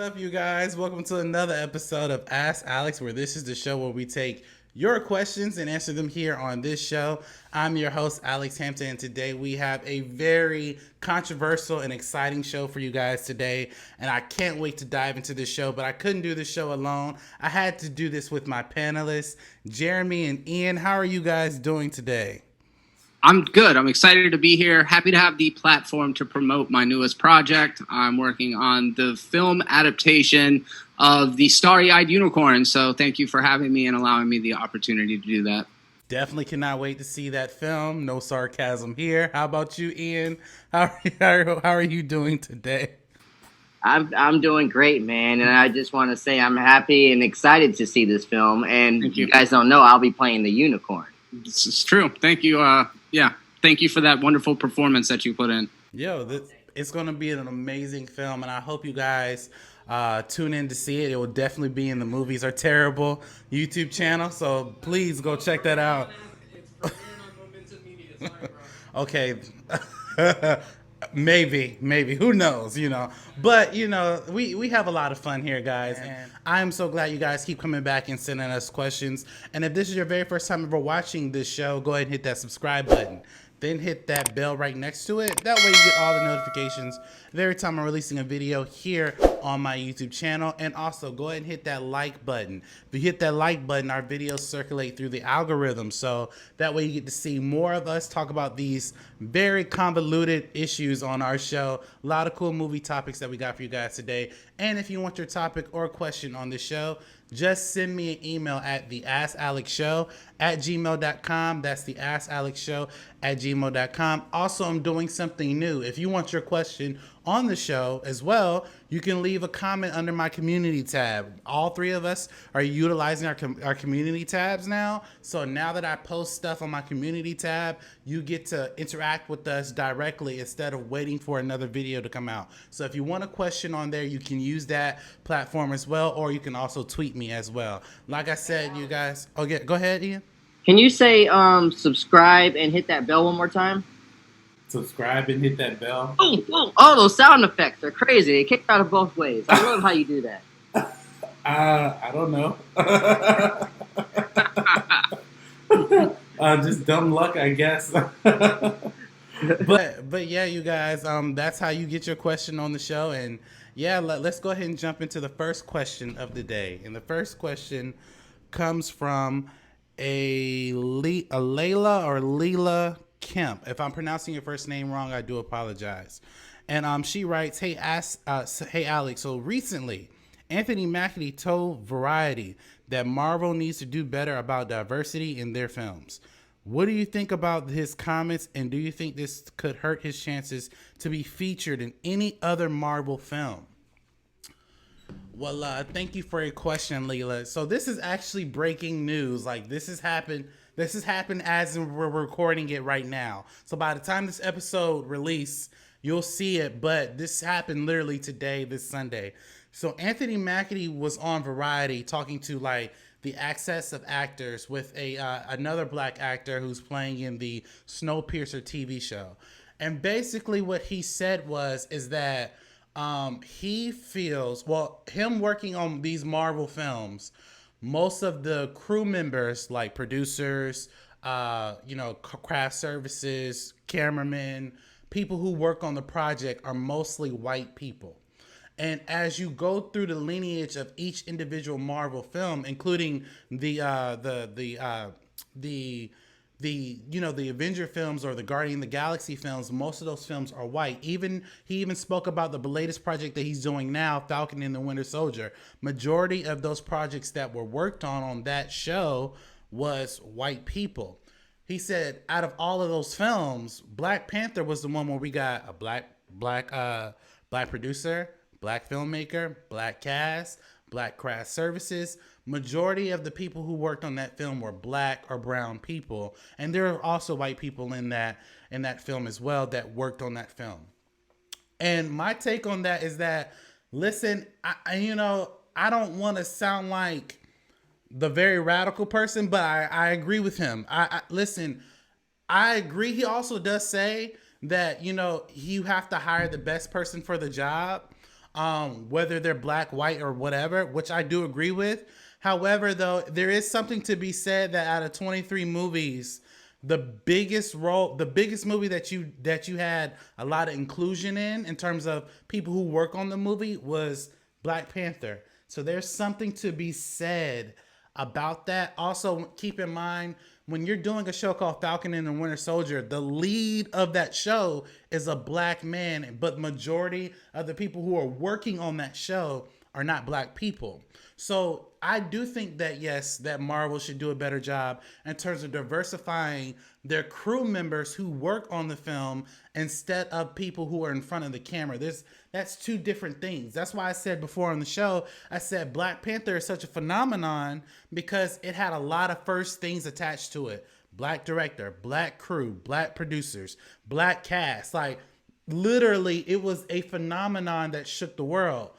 up, you guys? Welcome to another episode of Ask Alex, where this is the show where we take your questions and answer them here on this show. I'm your host, Alex Hampton, and today we have a very controversial and exciting show for you guys today. And I can't wait to dive into this show, but I couldn't do this show alone. I had to do this with my panelists, Jeremy and Ian. How are you guys doing today? I'm good. I'm excited to be here. Happy to have the platform to promote my newest project. I'm working on the film adaptation of The Starry-Eyed Unicorn. So thank you for having me and allowing me the opportunity to do that. Definitely cannot wait to see that film. No sarcasm here. How about you, Ian? How are you doing today? I'm doing great, man, and I just want to say I'm happy and excited to see this film. And Thank you. you guys don't know, I'll be playing the unicorn. This is true. Thank you. Thank you for that wonderful performance that you put in. It's going to be an amazing film, and I hope you guys tune in to see it. It will definitely be in the Movies Are Terrible YouTube channel, so please go check that out. Okay. maybe who knows, but we have a lot of fun here, guys, and I'm so glad you guys keep coming back and sending us questions. And if this is your very first time ever watching this show, go ahead and hit that subscribe button, then hit that bell right next to it. That way you get all the notifications every time I'm releasing a video here on my YouTube channel. And also go ahead and hit that like button. If you hit that like button, our videos circulate through the algorithm, so that way you get to see more of us talk about these very convoluted issues on our show. A lot of cool movie topics that we got for you guys today. And if you want your topic or question on the show, just send me an email at theaskalexshow@gmail.com. That's theaskalexshow@gmail.com. Also, I'm doing something new. If you want your question on the show as well, you can leave a comment under my community tab. All three of us are utilizing our community tabs now. So now that I post stuff on my community tab, you get to interact with us directly instead of waiting for another video to come out. So if you want a question on there, you can use that platform as well, or you can also tweet me as well. Like I said, you guys, okay, go ahead, Ian. Can you say subscribe and hit that bell one more time? Subscribe and hit that bell. Oh, those sound effects are crazy. They kick out of both ways. I love how you do that. I don't know. Just dumb luck, I guess. but yeah, you guys, that's how you get your question on the show. And yeah, let's go ahead and jump into the first question of the day. And the first question comes from a Layla or Leela Kemp. If I'm pronouncing your first name wrong, I do apologize. And she writes, hey Alex, so recently Anthony Mackie told Variety that Marvel needs to do better about diversity in their films. What do you think about his comments, and do you think this could hurt his chances to be featured in any other Marvel film? Well, thank you for your question, Leela. So this is actually breaking news. Like, this has happened as we're recording it right now. So by the time this episode release, you'll see it. But this happened literally today, this Sunday. So Anthony Mackie was on Variety talking to like the access of actors with another black actor who's playing in the Snowpiercer TV show. And basically what he said is that he feels, him working on these Marvel films, most of the crew members, like producers, craft services, cameramen, people who work on the project are mostly white people. And as you go through the lineage of each individual Marvel film, including the Avenger films or the Guardian of the Galaxy films, most of those films are white. He even spoke about the latest project that he's doing now, Falcon and the Winter Soldier. Majority of those projects that were worked on that show was white people. He said out of all of those films, Black Panther was the one where we got a black producer, black filmmaker, black cast, black craft services. Majority of the people who worked on that film were black or brown people, and there are also white people in that film as well that worked on that film. And my take on that is that, listen, I don't want to sound like the very radical person, but I agree with him. Listen, I agree. He also does say that, you have to hire the best person for the job. whether they're black, white, or whatever, which I do agree with. However, though, there is something to be said that out of 23 movies, the biggest movie that you had a lot of inclusion in terms of people who work on the movie was Black Panther. So there's something to be said about that. Also, keep in mind, when you're doing a show called Falcon and the Winter Soldier, the lead of that show is a black man, but majority of the people who are working on that show are not black people. So I do think that, yes, that Marvel should do a better job in terms of diversifying their crew members who work on the film instead of people who are in front of the camera. That's two different things. That's why I said before on the show, I said Black Panther is such a phenomenon because it had a lot of first things attached to it. Black director, black crew, black producers, black cast. Like, literally, it was a phenomenon that shook the world.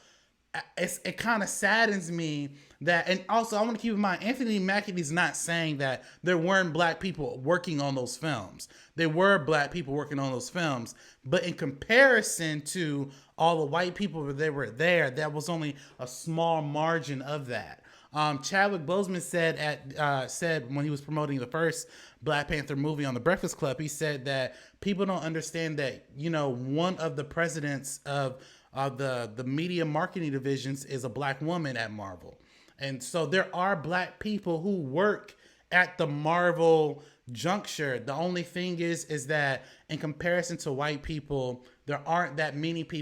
It kind of saddens me that, and also I want to keep in mind, Anthony Mackie's not saying that there weren't black people working on those films. There were black people working on those films, but in comparison to all the white people that were there, that was only a small margin of that. Chadwick Boseman said when he was promoting the first Black Panther movie on the Breakfast Club, he said that people don't understand that, one of the presidents of the media marketing divisions is a black woman at Marvel. And so there are black people who work at the Marvel juncture. The only thing is that in comparison to white people, there aren't that many black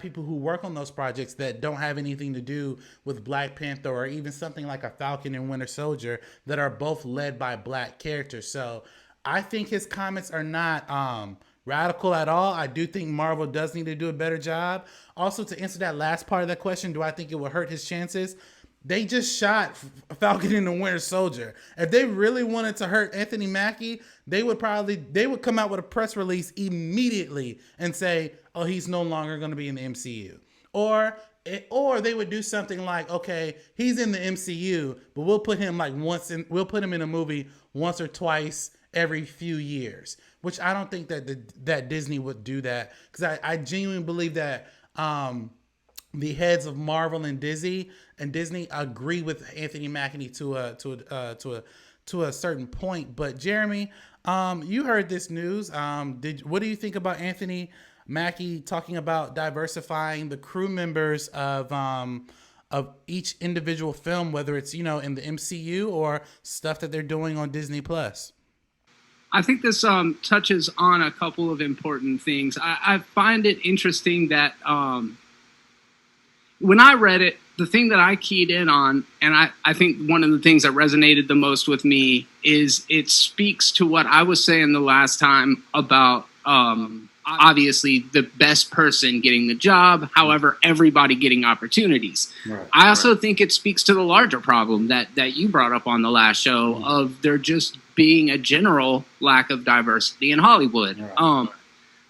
people who work on those projects that don't have anything to do with Black Panther or even something like a Falcon and Winter Soldier that are both led by black characters. So I think his comments are not radical at all. I do think Marvel does need to do a better job. Also, to answer that last part of that question, do I think it will hurt his chances? They just shot Falcon and the Winter Soldier. If they really wanted to hurt Anthony Mackie, they would come out with a press release immediately and say, "Oh, he's no longer going to be in the MCU," or they would do something like, "Okay, he's in the MCU, but we'll put him in a movie once or twice every few years," which I don't think that Disney would do that, because I genuinely believe that the heads of Marvel and Disney agree with Anthony Mackie to a certain point. But Jeremy, you heard this news. What do you think about Anthony Mackie talking about diversifying the crew members of each individual film, whether it's in the MCU or stuff that they're doing on Disney Plus? I think this touches on a couple of important things. I find it interesting that when I read it, the thing that I keyed in on, and I think one of the things that resonated the most with me, is it speaks to what I was saying the last time about obviously the best person getting the job, however, everybody getting opportunities. Right, I also think it speaks to the larger problem that you brought up on the last show of there just being a general lack of diversity in Hollywood. Right.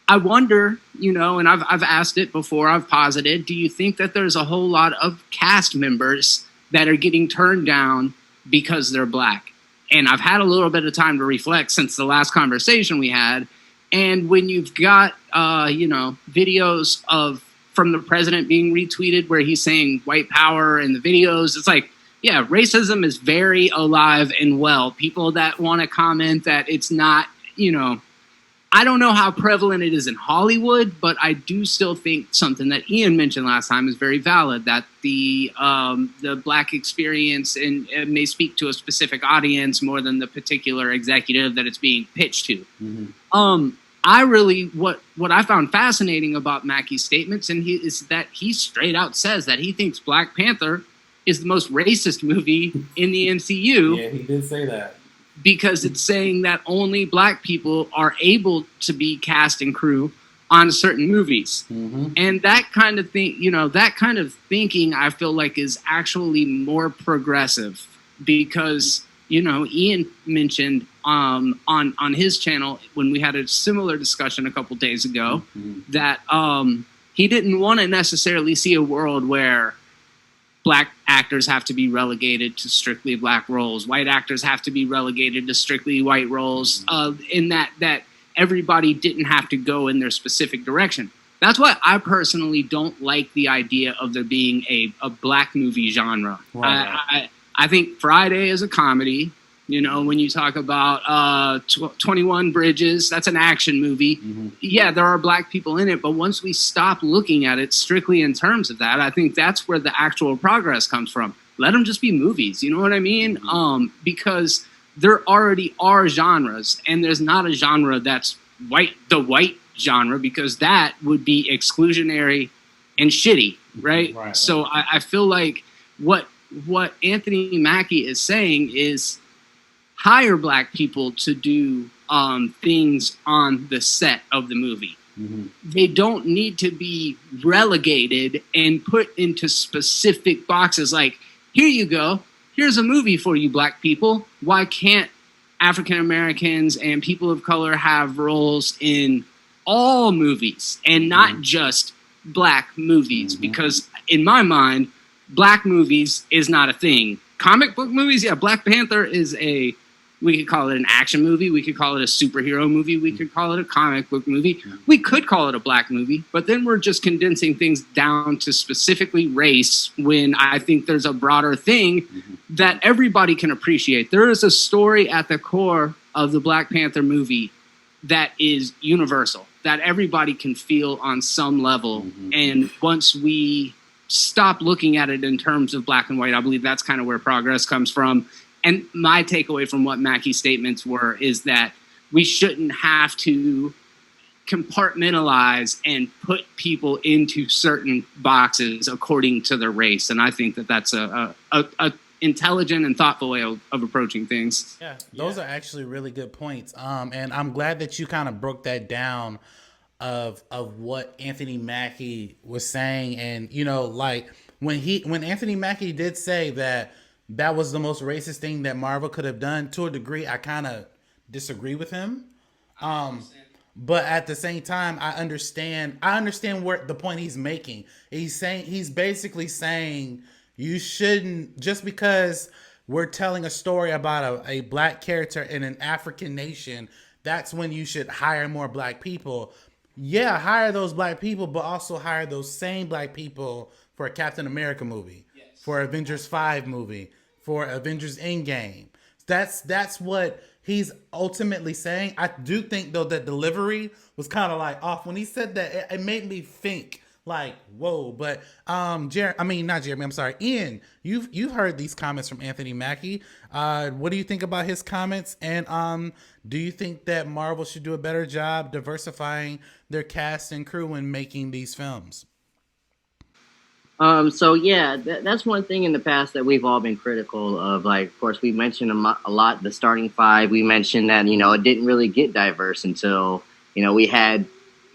I wonder, and I've asked it before, I've posited, do you think that there's a whole lot of cast members that are getting turned down because they're black? And I've had a little bit of time to reflect since the last conversation we had. And when you've got, videos from the president being retweeted where he's saying white power in the videos, it's like, yeah, racism is very alive and well. People that want to comment that it's not, I don't know how prevalent it is in Hollywood, but I do still think something that Ian mentioned last time is very valid, that the black experience and may speak to a specific audience more than the particular executive that it's being pitched to. Mm-hmm. What I found fascinating about Mackie's statements is that he straight out says that he thinks Black Panther is the most racist movie in the MCU. Yeah, he did say that. Because it's saying that only black people are able to be cast and crew on certain movies. Mm-hmm. And that kind of thing, that kind of thinking I feel like is actually more progressive because, Ian mentioned on his channel when we had a similar discussion a couple days ago that he didn't want to necessarily see a world where black actors have to be relegated to strictly black roles. White actors have to be relegated to strictly white roles. In that everybody didn't have to go in their specific direction. That's why I personally don't like the idea of there being a black movie genre. Right. I think Friday is a comedy. You know, when you talk about 21 Bridges, that's an action movie. Mm-hmm. Yeah, there are black people in it, but once we stop looking at it strictly in terms of that, I think that's where the actual progress comes from. Let them just be movies, you know what I mean? Mm-hmm. Because there already are genres, and there's not a genre that's the white genre, because that would be exclusionary and shitty, right? Right. So I feel like what Anthony Mackie is saying is hire black people to do things on the set of the movie. Mm-hmm. They don't need to be relegated and put into specific boxes like, here you go, here's a movie for you black people. Why can't African Americans and people of color have roles in all movies and not just black movies? Mm-hmm. Because in my mind, black movies is not a thing. Comic book movies, yeah, Black Panther is we could call it an action movie. We could call it a superhero movie. We could call it a comic book movie. We could call it a black movie, but then we're just condensing things down to specifically race when I think there's a broader thing that everybody can appreciate. There is a story at the core of the Black Panther movie that is universal, that everybody can feel on some level. Mm-hmm. And once we stop looking at it in terms of black and white, I believe that's kind of where progress comes from. And my takeaway from what Mackie's statements were is that we shouldn't have to compartmentalize and put people into certain boxes according to their race. And I think that that's a intelligent and thoughtful way of approaching things. Yeah, those are actually really good points. And I'm glad that you kind of broke that down of what Anthony Mackie was saying. And, you know, like when Anthony Mackie did say that was the most racist thing that Marvel could have done, to a degree, I kind of disagree with him. But at the same time, I understand where the point he's making. He's basically saying you shouldn't, just because we're telling a story about a black character in an African nation, that's when you should hire more black people. Yeah, hire those black people, but also hire those same black people for a Captain America movie, for Avengers 5 movie, for Avengers Endgame. That's what he's ultimately saying. I do think, though, that delivery was kind of like off when he said that. It made me think like, whoa. But Ian, you've heard these comments from Anthony Mackie. What do you think about his comments? And do you think that Marvel should do a better job diversifying their cast and crew when making these films? That's one thing in the past that we've all been critical of. Like, of course, we mentioned a lot the starting five. We mentioned that, you know, it didn't really get diverse until, you know, we had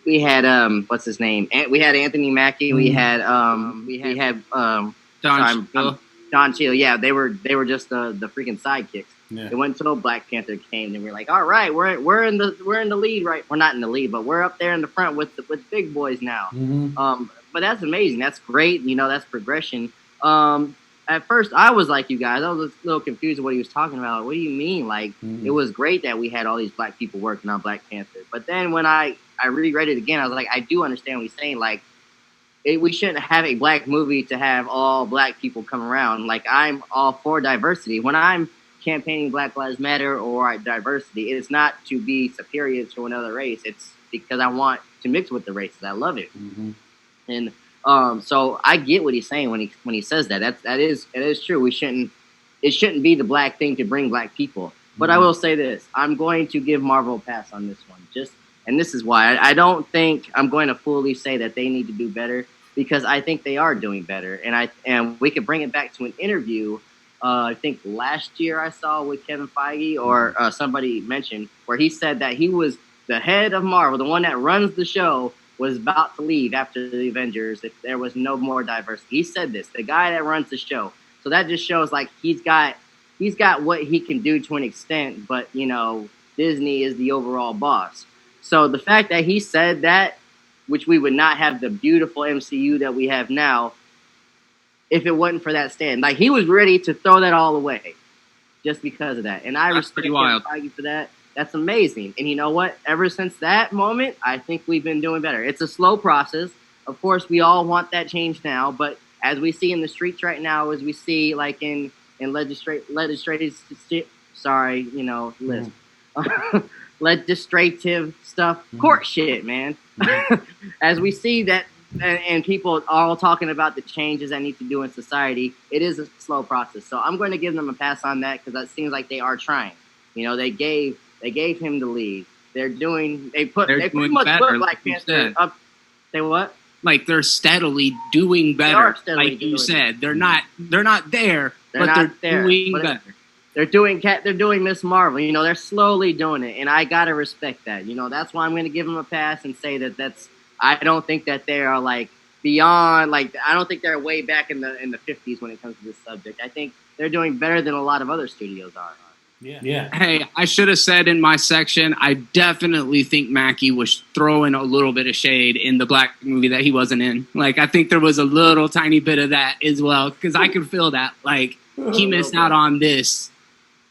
what's his name? We had Anthony Mackie. We had Don Cheadle. Yeah, they were just the freaking sidekicks. Yeah. It wasn't until Black Panther came, and we're like, all right, we're in the lead, right? We're not in the lead, but we're up there in the front with big boys now. Mm-hmm. But that's amazing. That's great. You know, that's progression. At first, I was like you guys. I was a little confused with what he was talking about. What do you mean? Like, It was great that we had all these black people working on Black Panther. But then when I reread it again, I was like, I do understand what he's saying. Like, we shouldn't have a black movie to have all black people come around. Like, I'm all for diversity. When I'm campaigning Black Lives Matter or diversity, it's not to be superior to another race. It's because I want to mix with the races. I love it. Mm-hmm. And so I get what he's saying when he says that. It is true. It shouldn't be the black thing to bring black people. But I will say this: I'm going to give Marvel a pass on this one. And this is why I don't think I'm going to fully say that they need to do better, because I think they are doing better. And we could bring it back to an interview. I think last year I saw with Kevin Feige or somebody mentioned where he said that he was the head of Marvel, the one that runs the show, was about to leave after the Avengers if there was no more diversity. He said this, the guy that runs the show. So that just shows like he's got what he can do to an extent, but you know, Disney is the overall boss. So the fact that he said that, which we would not have the beautiful MCU that we have now if it wasn't for that stand. Like, he was ready to throw that all away just because of that. And I respect Feige for that. That's amazing. And you know what? Ever since that moment, I think we've been doing better. It's a slow process. Of course, we all want that change now, but as we see in the streets right now, as we see like in legislative, sorry, you know, list, legislative stuff, court shit, man. As we see that, and people all talking about the changes that need to do in society, it is a slow process. So I'm going to give them a pass on that because it seems like they are trying. You know, they gave him the lead. They pretty much put Black Panther up. Say what? Like they're steadily doing better. Like you said, they're not there, but they're doing better. They're doing Miss Marvel. You know, they're slowly doing it, and I gotta respect that. You know, that's why I'm going to give them a pass and say that's. I don't think that they are like beyond. Like I don't think they're way back in the 50s when it comes to this subject. I think they're doing better than a lot of other studios are. Yeah. Hey, I should have said in my section, I definitely think Mackie was throwing a little bit of shade in the Black movie that he wasn't in. Like, I think there was a little tiny bit of that as well, because I could feel that. Like, he missed out on this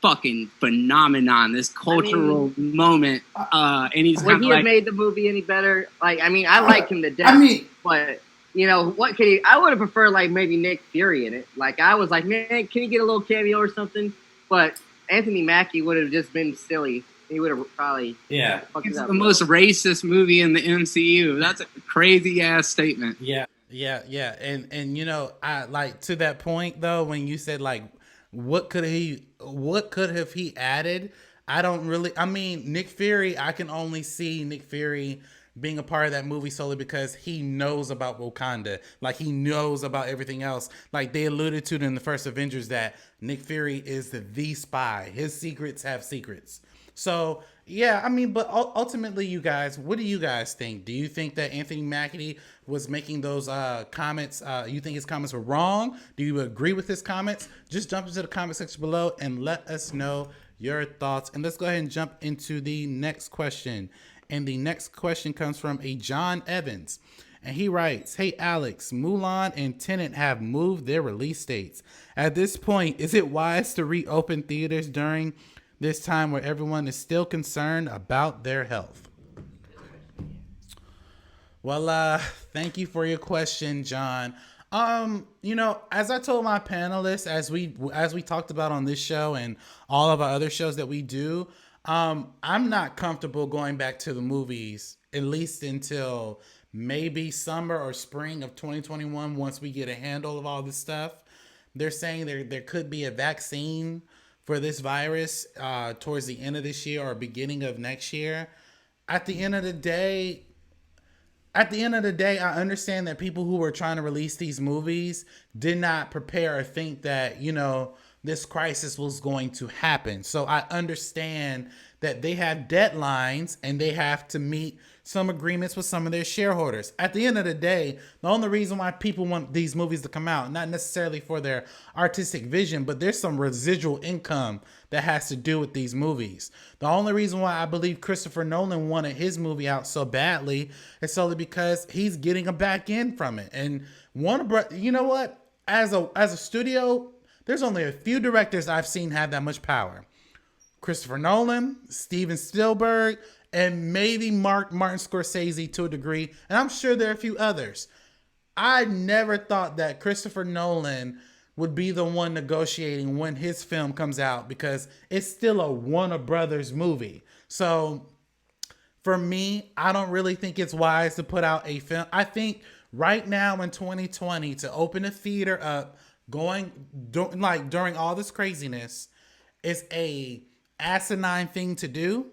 fucking phenomenon, this cultural moment. And he's would he have made the movie any better? Like, I mean, I like him to death, but you know what? I would have preferred like maybe Nick Fury in it. Like, I was like, man, can he get a little cameo or something? But Anthony Mackie would have just been silly. He would have probably It's the most racist movie in the MCU. That's a crazy ass statement. Yeah. And you know, I like to that point though, when you said like, what could have he added? I mean, Nick Fury, I can only see Nick Fury being a part of that movie solely because he knows about Wakanda. Like, he knows about everything else. Like, they alluded to it in the first Avengers that Nick Fury is the spy. His secrets have secrets. So, yeah, I mean, but ultimately, you guys, what do you guys think? Do you think that Anthony Mackie was making those comments? You think his comments were wrong? Do you agree with his comments? Just jump into the comment section below and let us know your thoughts. And let's go ahead and jump into the next question. And the next question comes from a John Evans. And he writes, "Hey Alex, Mulan and Tenet have moved their release dates. At this point, is it wise to reopen theaters during this time where everyone is still concerned about their health?" Well, thank you for your question, John. You know, as I told my panelists, as we talked about on this show and all of our other shows that we do, I'm not comfortable going back to the movies, at least until maybe summer or spring of 2021, once we get a handle of all this stuff. They're saying there could be a vaccine for this virus towards the end of this year or beginning of next year. At the end of the day, I understand that people who were trying to release these movies did not prepare or think that, you know, this crisis was going to happen. So I understand that they have deadlines and they have to meet some agreements with some of their shareholders. At the end of the day, the only reason why people want these movies to come out, not necessarily for their artistic vision, but there's some residual income that has to do with these movies. The only reason why I believe Christopher Nolan wanted his movie out so badly is solely because he's getting a back end from it. And you know what? As a studio, there's only a few directors I've seen have that much power. Christopher Nolan, Steven Spielberg, and maybe Martin Scorsese to a degree. And I'm sure there are a few others. I never thought that Christopher Nolan would be the one negotiating when his film comes out, because it's still a Warner Brothers movie. So for me, I don't really think it's wise to put out a film. I think right now in 2020, to open a theater up during all this craziness is a asinine thing to do.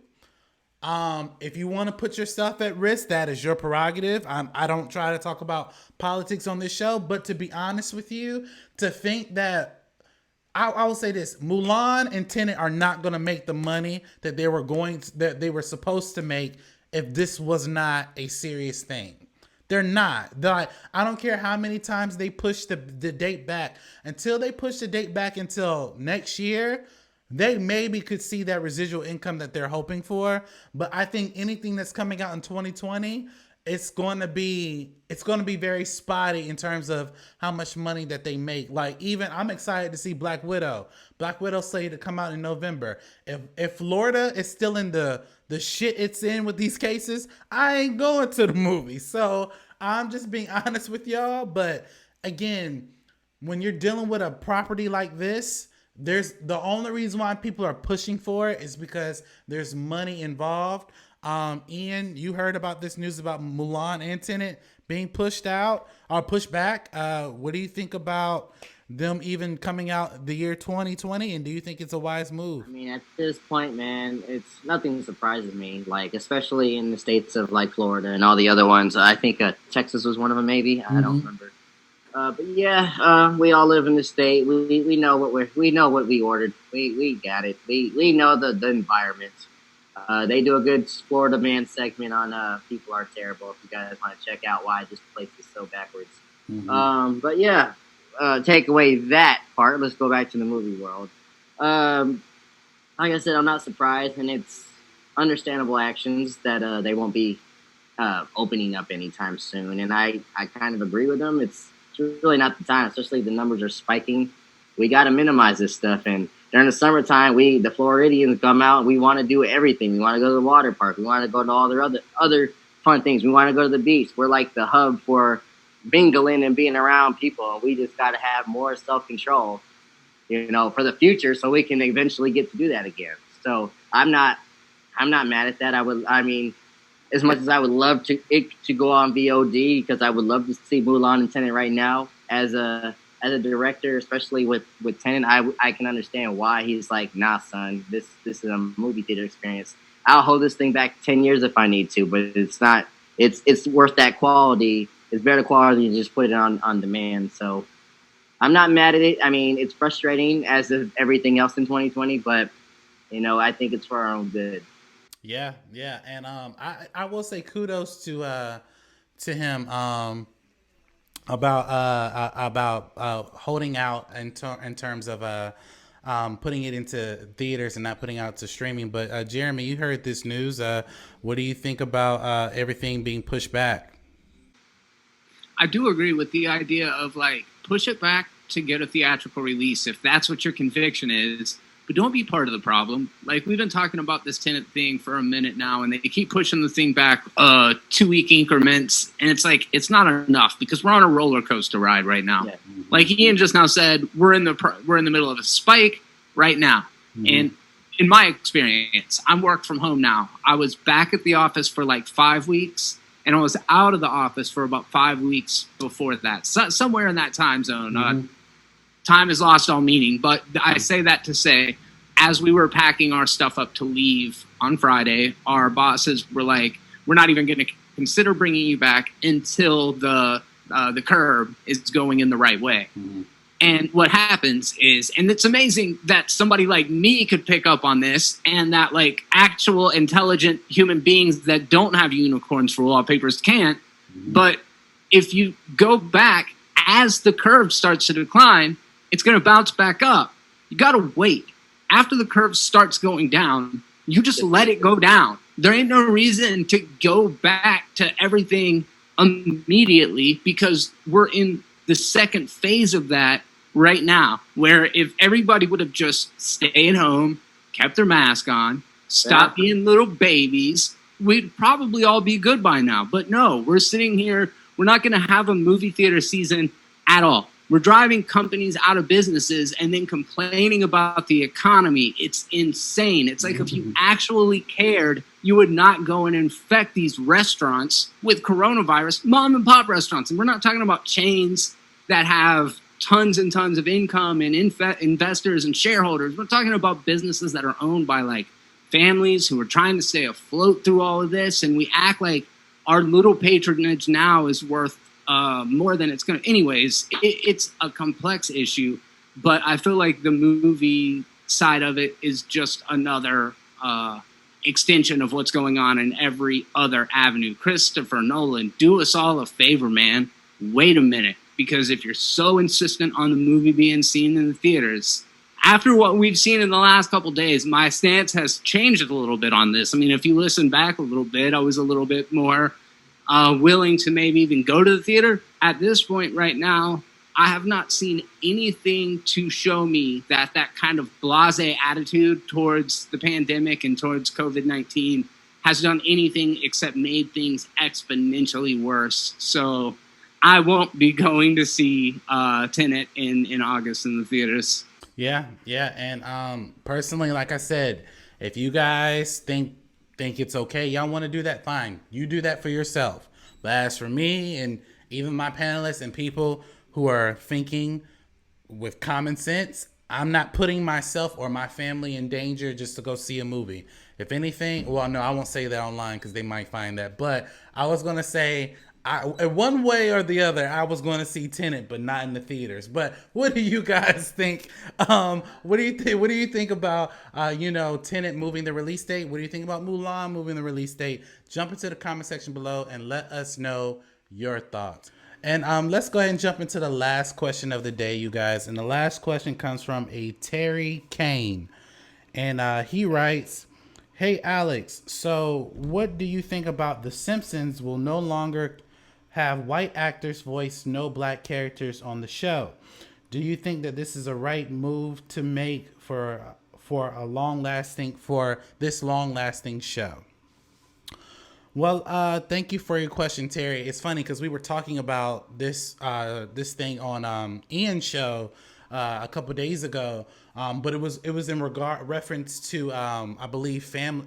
If you want to put yourself at risk, that is your prerogative. I don't try to talk about politics on this show, but to be honest with you, to think that I will say this: Mulan and Tenet are not going to make the money that they were supposed to make if this was not a serious thing. They're not. I don't care how many times they push the date back. Until they push the date back until next year, they maybe could see that residual income that they're hoping for. But I think anything that's coming out in 2020 it's going to be very spotty in terms of how much money that they make. Like, even I'm excited to see Black Widow. Black Widow slated to come out in November. If Florida is still in the shit it's in with these cases, I ain't going to the movie. So I'm just being honest with y'all. But again, when you're dealing with a property like this, there's the only reason why people are pushing for it is because there's money involved. Ian, you heard about this news about Mulan and Tenet being pushed out or pushed back. What do you think about them even coming out the year 2020? And do you think it's a wise move? I mean, at this point, man, it's nothing surprises me. Like, especially in the states of like Florida and all the other ones. I think Texas was one of them, maybe. I don't remember. But yeah, we all live in the state. We know what we ordered. We got it. We know the environment. They do a good Florida Man segment on People Are Terrible if you guys want to check out why this place is so backwards. But yeah, take away that part. Let's go back to the movie world. Like I said, I'm not surprised, and it's understandable actions that they won't be opening up anytime soon. And I kind of agree with them. It's really not the time, especially the numbers are spiking. We got to minimize this stuff. And during the summertime, the Floridians come out and we want to do everything. We want to go to the water park. We want to go to all their other fun things. We want to go to the beach. We're like the hub for mingling and being around people. And we just got to have more self-control, for the future so we can eventually get to do that again. So I'm not mad at that. As much as I would love it to go on VOD, because I would love to see Mulan and Tenet right now as a director, especially with Tenet, I can understand why he's like, nah, son, this is a movie theater experience. I'll hold this thing back 10 years if I need to, but it's not. It's worth that quality. It's better quality to just put it on demand. So I'm not mad at it. I mean, it's frustrating as of everything else in 2020, but I think it's for our own good. Yeah, and I will say kudos to him about holding out in terms of putting it into theaters and not putting out to streaming. But Jeremy, you heard this news. What do you think about everything being pushed back? I do agree with the idea of like push it back to get a theatrical release if that's what your conviction is. But don't be part of the problem. Like, we've been talking about this Tenet thing for a minute now, and they keep pushing the thing back 2-week increments. And it's like, it's not enough because we're on a roller coaster ride right now. Yeah. Like Ian just now said, we're in the middle of a spike right now. And in my experience, I'm work from home now. I was back at the office for like 5 weeks, and I was out of the office for about 5 weeks before that. Somewhere in that time zone. Time has lost all meaning, but I say that to say, as we were packing our stuff up to leave on Friday, our bosses were like, we're not even going to consider bringing you back until the curb is going in the right way. And what happens is, and it's amazing that somebody like me could pick up on this, and that like actual intelligent human beings that don't have unicorns for wallpapers can't. But if you go back as the curve starts to decline, it's going to bounce back up. You got to wait. After the curve starts going down, you just let it go down. There ain't no reason to go back to everything immediately because we're in the second phase of that right now, where if everybody would have just stayed home, kept their mask on, stopped being little babies, we'd probably all be good by now. But no, we're sitting here. We're not going to have a movie theater season at all. We're driving companies out of businesses and then complaining about the economy. It's insane. It's like if you actually cared, you would not go and infect these restaurants with coronavirus, mom and pop restaurants. And we're not talking about chains that have tons and tons of income and investors and shareholders. We're talking about businesses that are owned by like families who are trying to stay afloat through all of this. And we act like our little patronage now is worth more than it's going to. Anyways, it's a complex issue, but I feel like the movie side of it is just another extension of what's going on in every other avenue. Christopher Nolan, do us all a favor, man. Wait a minute, because if you're so insistent on the movie being seen in the theaters, after what we've seen in the last couple days, my stance has changed a little bit on this. I mean, if you listen back a little bit, I was a little bit more willing to maybe even go to the theater. At this point right now, I have not seen anything to show me that kind of blasé attitude towards the pandemic and towards COVID-19 has done anything except made things exponentially worse. So I won't be going to see Tenet in August in the theaters. Yeah, and personally, like I said, if you guys think it's okay, y'all want to do that, fine. You do that for yourself. But as for me and even my panelists and people who are thinking with common sense, I'm not putting myself or my family in danger just to go see a movie. If anything, well, no, I won't say that online because they might find that. But I was going to say, one way or the other, I was going to see Tenet, but not in the theaters. But what do you guys think? What do you think? What do you think about Tenet moving the release date? What do you think about Mulan moving the release date? Jump into the comment section below and let us know your thoughts. And let's go ahead and jump into the last question of the day, you guys. And the last question comes from a Terry Kane, and he writes, "Hey Alex, so what do you think about The Simpsons will no longer have white actors voice no black characters on the show? Do you think that this is a right move to make for this long lasting show?" Well, thank you for your question, Terry. It's funny because we were talking about this thing on Ian's show a couple days ago, but it was in reference to I believe Family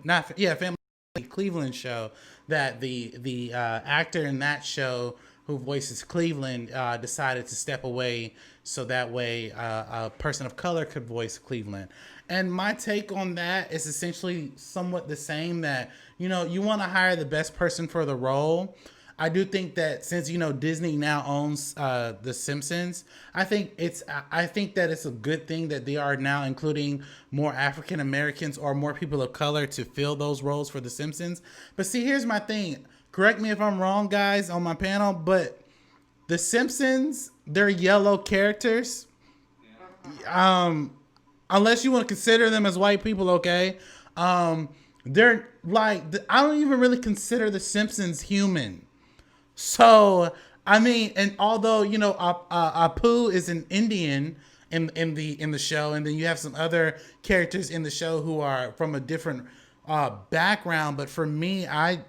Cleveland show, that the actor in that show who voices Cleveland decided to step away so that way a person of color could voice Cleveland. And my take on that is essentially somewhat the same, that, you want to hire the best person for the role. I do think that since, Disney now owns The Simpsons, I think that it's a good thing that they are now including more African Americans or more people of color to fill those roles for The Simpsons. But see, here's my thing. Correct me if I'm wrong, guys, on my panel, but The Simpsons, they're yellow characters. Unless you want to consider them as white people, okay? They're like, I don't even really consider The Simpsons human. So, I mean, and although, Apu is an Indian in the show, and then you have some other characters in the show who are from a different background, but for me, I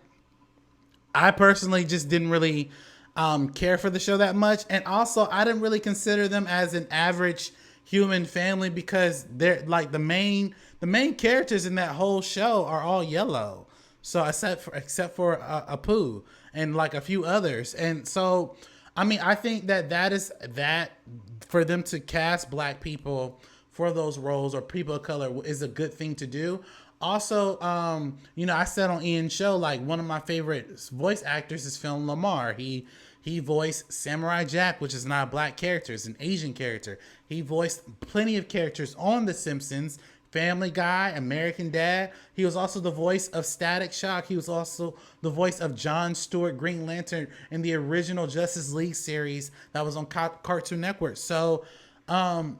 personally just didn't really care for the show that much. And also, I didn't really consider them as an average human family because they're like the main characters in that whole show are all yellow. So except for Apu and like a few others. And so, I mean, I think that for them to cast black people for those roles or people of color is a good thing to do. Also, I said on Ian's show, like, one of my favorite voice actors is Phil Lamar. He voiced Samurai Jack, which is not a black character, it's an Asian character. He voiced plenty of characters on The Simpsons, Family Guy, American Dad. He was also the voice of Static Shock. He was also the voice of Jon Stewart, Green Lantern, in the original Justice League series that was on Cartoon Network. So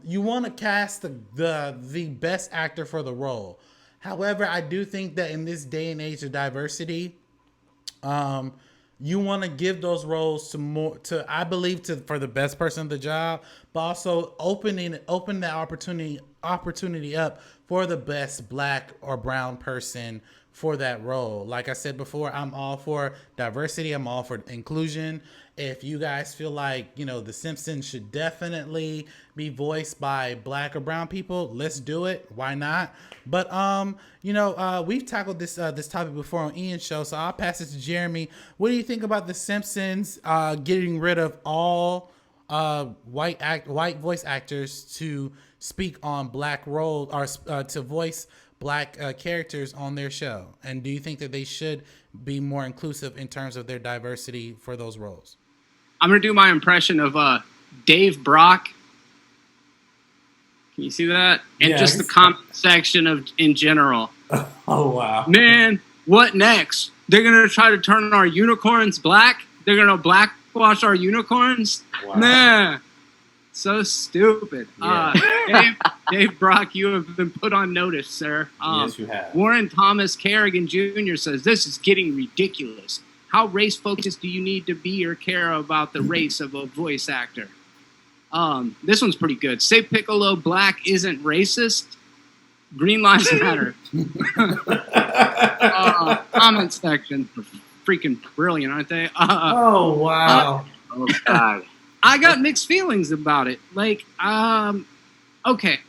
you want to cast the best actor for the role. However, I do think that in this day and age of diversity, you want to give those roles for the best person of the job, but also open the opportunity up for the best black or brown person for that role. Like I said before, I'm all for diversity. I'm all for inclusion. If you guys feel like, The Simpsons should definitely be voiced by black or brown people, let's do it. Why not? But, we've tackled this topic before on Ian's show, so I'll pass it to Jeremy. What do you think about The Simpsons getting rid of all white voice actors to speak on black roles or to voice black characters on their show? And do you think that they should be more inclusive in terms of their diversity for those roles? I'm going to do my impression of Dave Brock. Can you see that? And Yes. just the comment section in general. Oh, wow. Man, what next? They're going to try to turn our unicorns black? They're going to blackwash our unicorns? Wow. Man, so stupid. Yeah. Dave Brock, you have been put on notice, sir. Yes, you have. Warren Thomas Kerrigan Jr. says, "This is getting ridiculous. how race focused do you need to be or care about the race of a voice actor? This one's pretty good. Say Piccolo Black isn't racist. Green Lives Matter. Comment section. Freaking brilliant, aren't they? Oh, wow. Oh God. I got mixed feelings about it. Like, okay.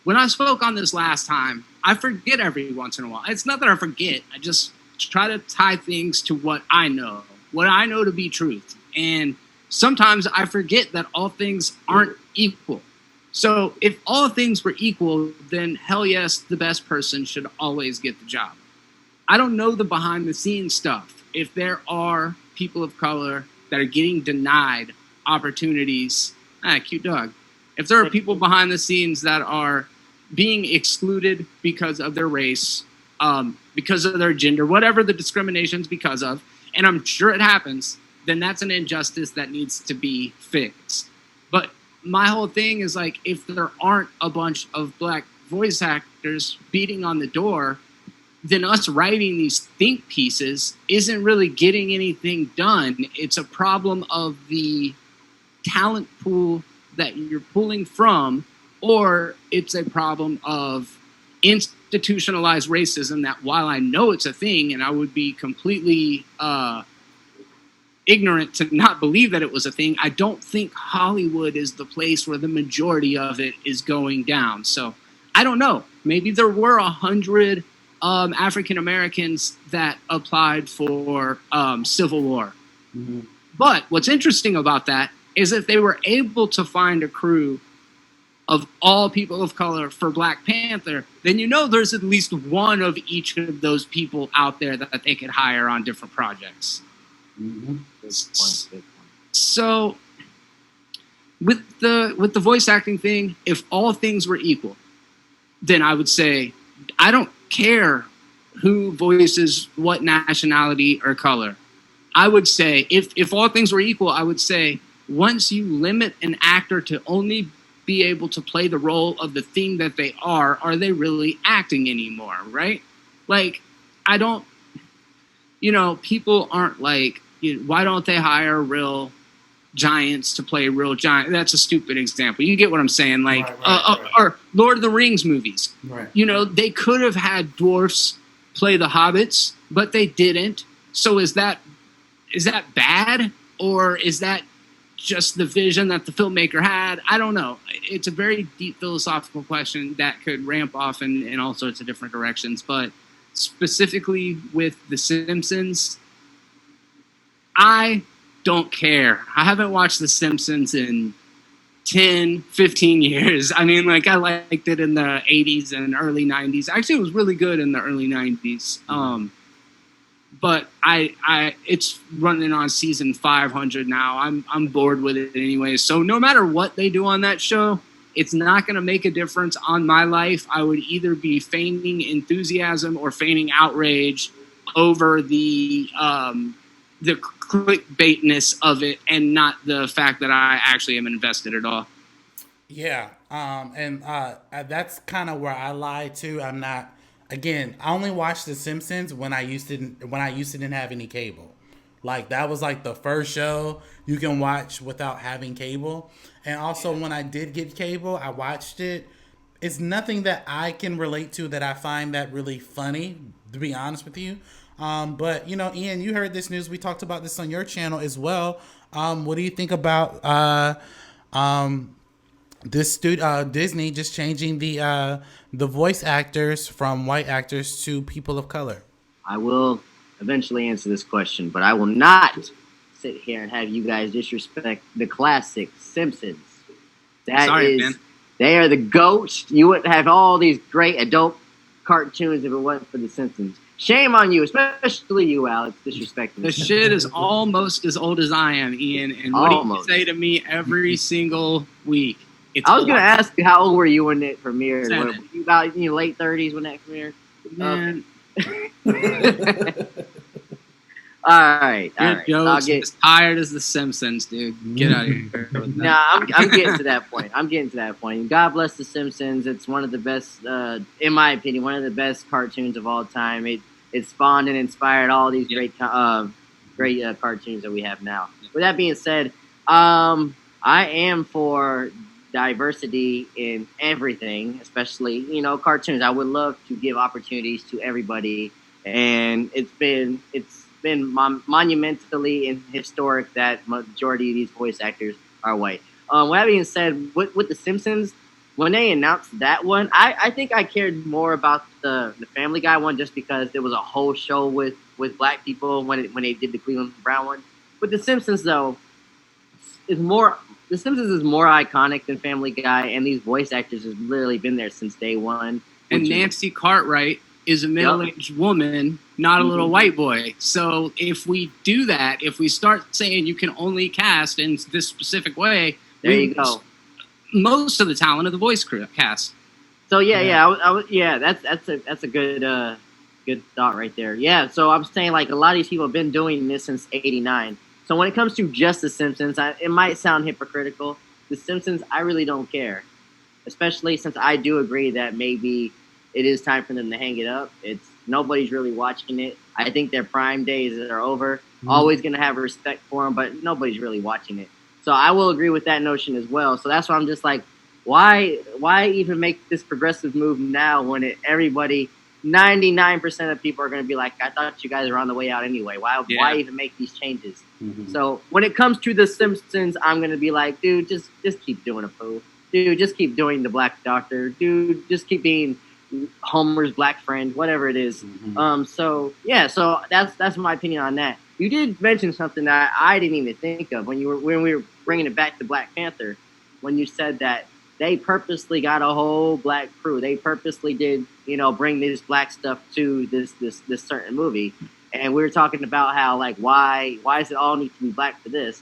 When I spoke on this last time, I forget every once in a while. It's not that I forget. I just try to tie things to what I know to be truth. And sometimes I forget that all things aren't equal. So if all things were equal, then hell yes, the best person should always get the job. I don't know the behind the scenes stuff. If there are people of color that are getting denied opportunities, cute dog. If there are people behind the scenes that are being excluded because of their race, because of their gender, whatever the discrimination's because of, and I'm sure it happens, then that's an injustice that needs to be fixed. But my whole thing is like, if there aren't a bunch of black voice actors beating on the door, then us writing these think pieces isn't really getting anything done. It's a problem of the talent pool that you're pulling from, or it's a problem of institutionalized racism that, while I know it's a thing, and I would be completely ignorant to not believe that it was a thing, I don't think Hollywood is the place where the majority of it is going down. So I don't know. Maybe there were 100 African Americans that applied for Civil War. Mm-hmm. But what's interesting about that is if they were able to find a crew of all people of color for Black Panther, then you know there's at least one of each of those people out there that they could hire on different projects. Mm-hmm. Good point. So with the voice acting thing, if all things were equal, then I would say I don't care who voices what nationality or color. I would say if all things were equal, I would say once you limit an actor to only be able to play the role of the thing that they are they really acting anymore, right? Like, I don't, people aren't like, why don't they hire real giants to play real giants? That's a stupid example. You get what I'm saying? Like, right. Or Lord of the Rings movies. Right. They could have had dwarfs play the hobbits, but they didn't. So is that bad? Or is that just the vision that the filmmaker had? I don't know. It's a very deep philosophical question that could ramp off in all sorts of different directions. But specifically with The Simpsons, I don't care. I haven't watched The Simpsons in 10, 15 years. I mean, like, I liked it in the 80s and early 90s. Actually, it was really good in the early 90s. But it's running on season 500 now. I'm bored with it anyway. So no matter what they do on that show, it's not going to make a difference on my life. I would either be feigning enthusiasm or feigning outrage over the clickbaitness of it, and not the fact that I actually am invested at all. Yeah, and that's kind of where I lie too. I'm not. Again, I only watched The Simpsons when I used to didn't have any cable. Like, that was like the first show you can watch without having cable. And also, when I did get cable, I watched it. It's nothing that I can relate to that I find that really funny, to be honest with you. But Ian, you heard this news. We talked about this on your channel as well. What do you think about Disney just changing the voice actors from white actors to people of color? I will eventually answer this question, but I will not sit here and have you guys disrespect the classic Simpsons. Man. They are the GOAT. You wouldn't have all these great adult cartoons if it wasn't for the Simpsons. Shame on you, especially you, Alex, disrespecting the shit is almost as old as I am, Ian. And what do you say to me every single week? I was going to ask you, how old were you when it premiered? Were you about late 30s when that premiered? Man. All right. Jokes as tired as The Simpsons, dude. Get out of here. I'm getting to that point. God bless The Simpsons. It's one of the best, in my opinion, one of the best cartoons of all time. It spawned and inspired all these great great cartoons that we have now. With that being said, I am for diversity in everything, especially cartoons. I would love to give opportunities to everybody, and it's been monumentally and historic that majority of these voice actors are white. With that being said, with the Simpsons, when they announced that one, I think I cared more about the Family Guy one just because there was a whole show with black people when they did the Cleveland Brown one. With the Simpsons though, The Simpsons is more iconic than Family Guy, and these voice actors have literally been there since day one. And Nancy Cartwright is a middle-aged woman, not a little white boy. So if we do that, if we start saying you can only cast in this specific way, there you go. Most of the talent of the voice cast. So that's a good thought right there. Yeah, so I'm saying like a lot of these people have been doing this since '89. So when it comes to just The Simpsons, it might sound hypocritical. The Simpsons, I really don't care, especially since I do agree that maybe it is time for them to hang it up. Nobody's really watching it. I think their prime days are over. Always going to have respect for them, but nobody's really watching it. So I will agree with that notion as well. So that's why I'm just like, why even make this progressive move now when everybody 99% of people are going to be like, I thought you guys were on the way out anyway. Why even make these changes? So when it comes to The Simpsons, I'm going to be like, dude, just keep doing a poo. Dude, just keep doing the Black Doctor. Dude, just keep being Homer's black friend, whatever it is. So that's my opinion on that. You did mention something that I didn't even think of when we were bringing it back to Black Panther, when you said that they purposely got a whole black crew. They purposely did, bring this black stuff to this certain movie. And we were talking about how, like, why does it all need to be black for this?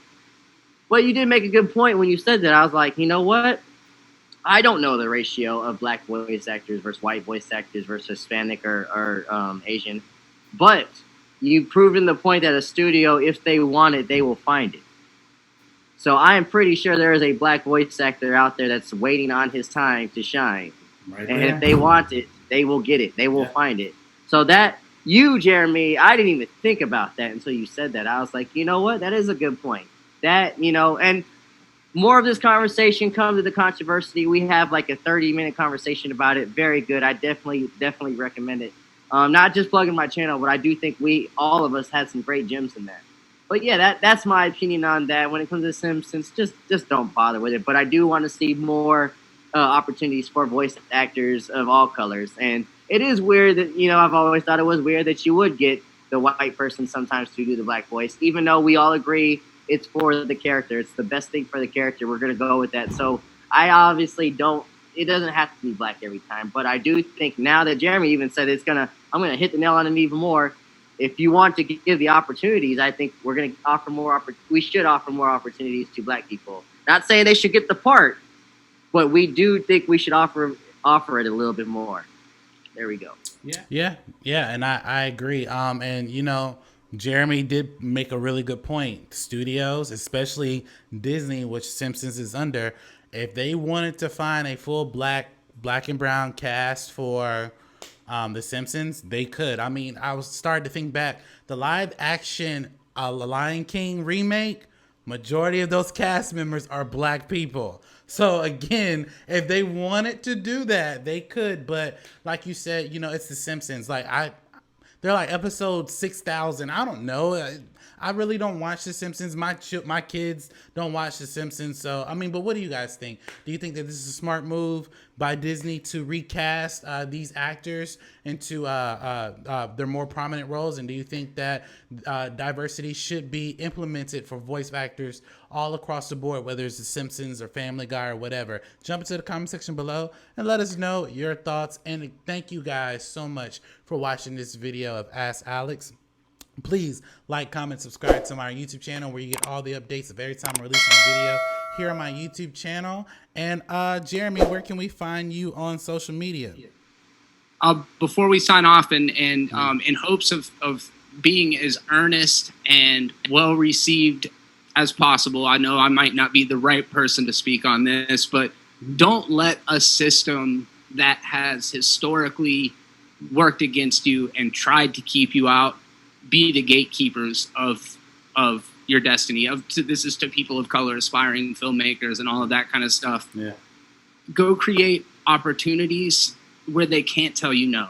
Well, you did make a good point when you said that. I was like, you know what? I don't know the ratio of black voice actors versus white voice actors versus Hispanic or Asian. But you've proven the point that a studio, if they want it, they will find it. So I am pretty sure there is a black voice actor out there that's waiting on his time to shine. Right, and if they want it, they will get it. They will find it. So that Jeremy, I didn't even think about that until you said that. I was like, you know what? That is a good point. That, and more of this conversation comes to the controversy. We have like a 30-minute conversation about it. Very good. I definitely recommend it. Not just plugging my channel, but I do think all of us had some great gems in there. But yeah, that's my opinion on that. When it comes to Simpsons, just don't bother with it. But I do want to see more opportunities for voice actors of all colors. And it is weird that, I've always thought it was weird that you would get the white person sometimes to do the black voice, even though we all agree it's for the character. It's the best thing for the character. We're going to go with that. So I obviously it doesn't have to be black every time. But I do think now that Jeremy even said I'm going to hit the nail on it even more. If you want to give the opportunities, I think we're going to offer more. We should offer more opportunities to black people. Not saying they should get the part, but we do think we should offer it a little bit more. There we go. Yeah, and I agree. And Jeremy did make a really good point. Studios, especially Disney, which Simpsons is under, if they wanted to find a full black and brown cast for The Simpsons, they could. I mean, I was starting to think back. The live action Lion King remake, majority of those cast members are black people. So again, if they wanted to do that, they could. But like you said, it's The Simpsons. They're like episode 6,000. I don't know. I really don't watch The Simpsons. My kids don't watch The Simpsons. So, I mean, but what do you guys think? Do you think that this is a smart move by Disney to recast these actors into their more prominent roles? And do you think that diversity should be implemented for voice actors all across the board, whether it's The Simpsons or Family Guy or whatever? Jump into the comment section below and let us know your thoughts. And thank you guys so much for watching this video of Ask Alex. Please like, comment, subscribe to my YouTube channel where you get all the updates of every time I release a video here on my YouTube channel. And Jeremy, where can we find you on social media? Before we sign off, and in hopes of being as earnest and well received as possible, I know I might not be the right person to speak on this, but don't let a system that has historically worked against you and tried to keep you out be the gatekeepers of of your destiny. This is to people of color, aspiring filmmakers, and all of that kind of stuff. Yeah. Go create opportunities where they can't tell you no.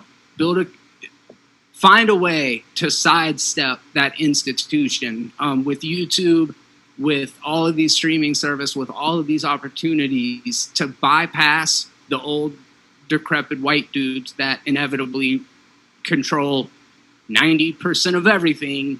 Find a way to sidestep that institution. With YouTube, with all of these streaming service, with all of these opportunities to bypass the old decrepit white dudes that inevitably control 90% of everything.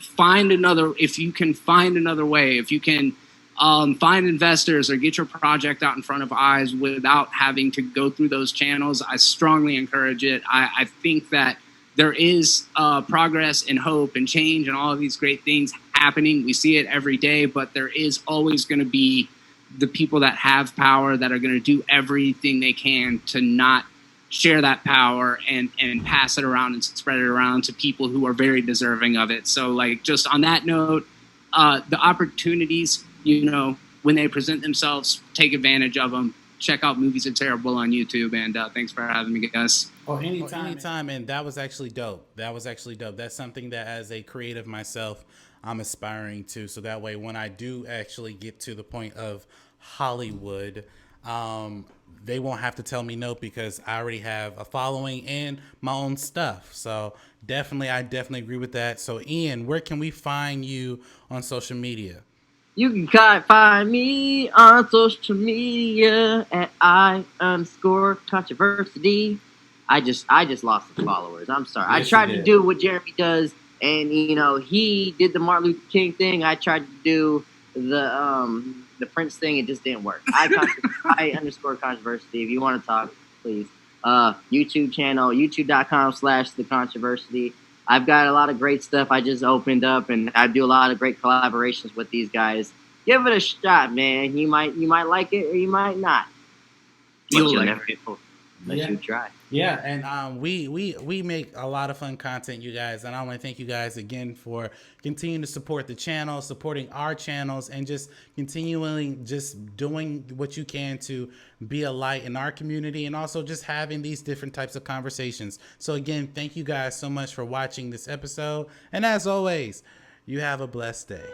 If you can find another way, if you can find investors or get your project out in front of eyes without having to go through those channels, I strongly encourage it. I think that there is progress and hope and change and all of these great things happening. We see it every day, but there is always going to be the people that have power that are going to do everything they can to not share that power and pass it around and spread it around to people who are very deserving of it. So, like, just on that note, the opportunities, when they present themselves, take advantage of them. Check out Movies Are Terrible on YouTube, and thanks for having me, guys. Anytime, and that was actually dope. That's something that, as a creative myself, I'm aspiring to. So that way, when I do actually get to the point of Hollywood, they won't have to tell me no, because I already have a following and my own stuff. So I definitely agree with that. So Ian, where can we find you on social media? You can find me on social media at I_controversy. I just lost some followers. I'm sorry. Yes, I tried to do what Jeremy does, and he did the Martin Luther King thing. I tried to do the Prince thing. It just didn't work. I_controversy. If you want to talk, please. YouTube channel, youtube.com/thecontroversy. I've got a lot of great stuff I just opened up, and I do a lot of great collaborations with these guys. Give it a shot, man. You might like it, or you might not. You'll never get full unless you try. Yeah, and we make a lot of fun content, you guys, and I want to thank you guys again for continuing to support the channel, supporting our channels, and just continually just doing what you can to be a light in our community, and also just having these different types of conversations. So again, thank you guys so much for watching this episode, and as always, you have a blessed day.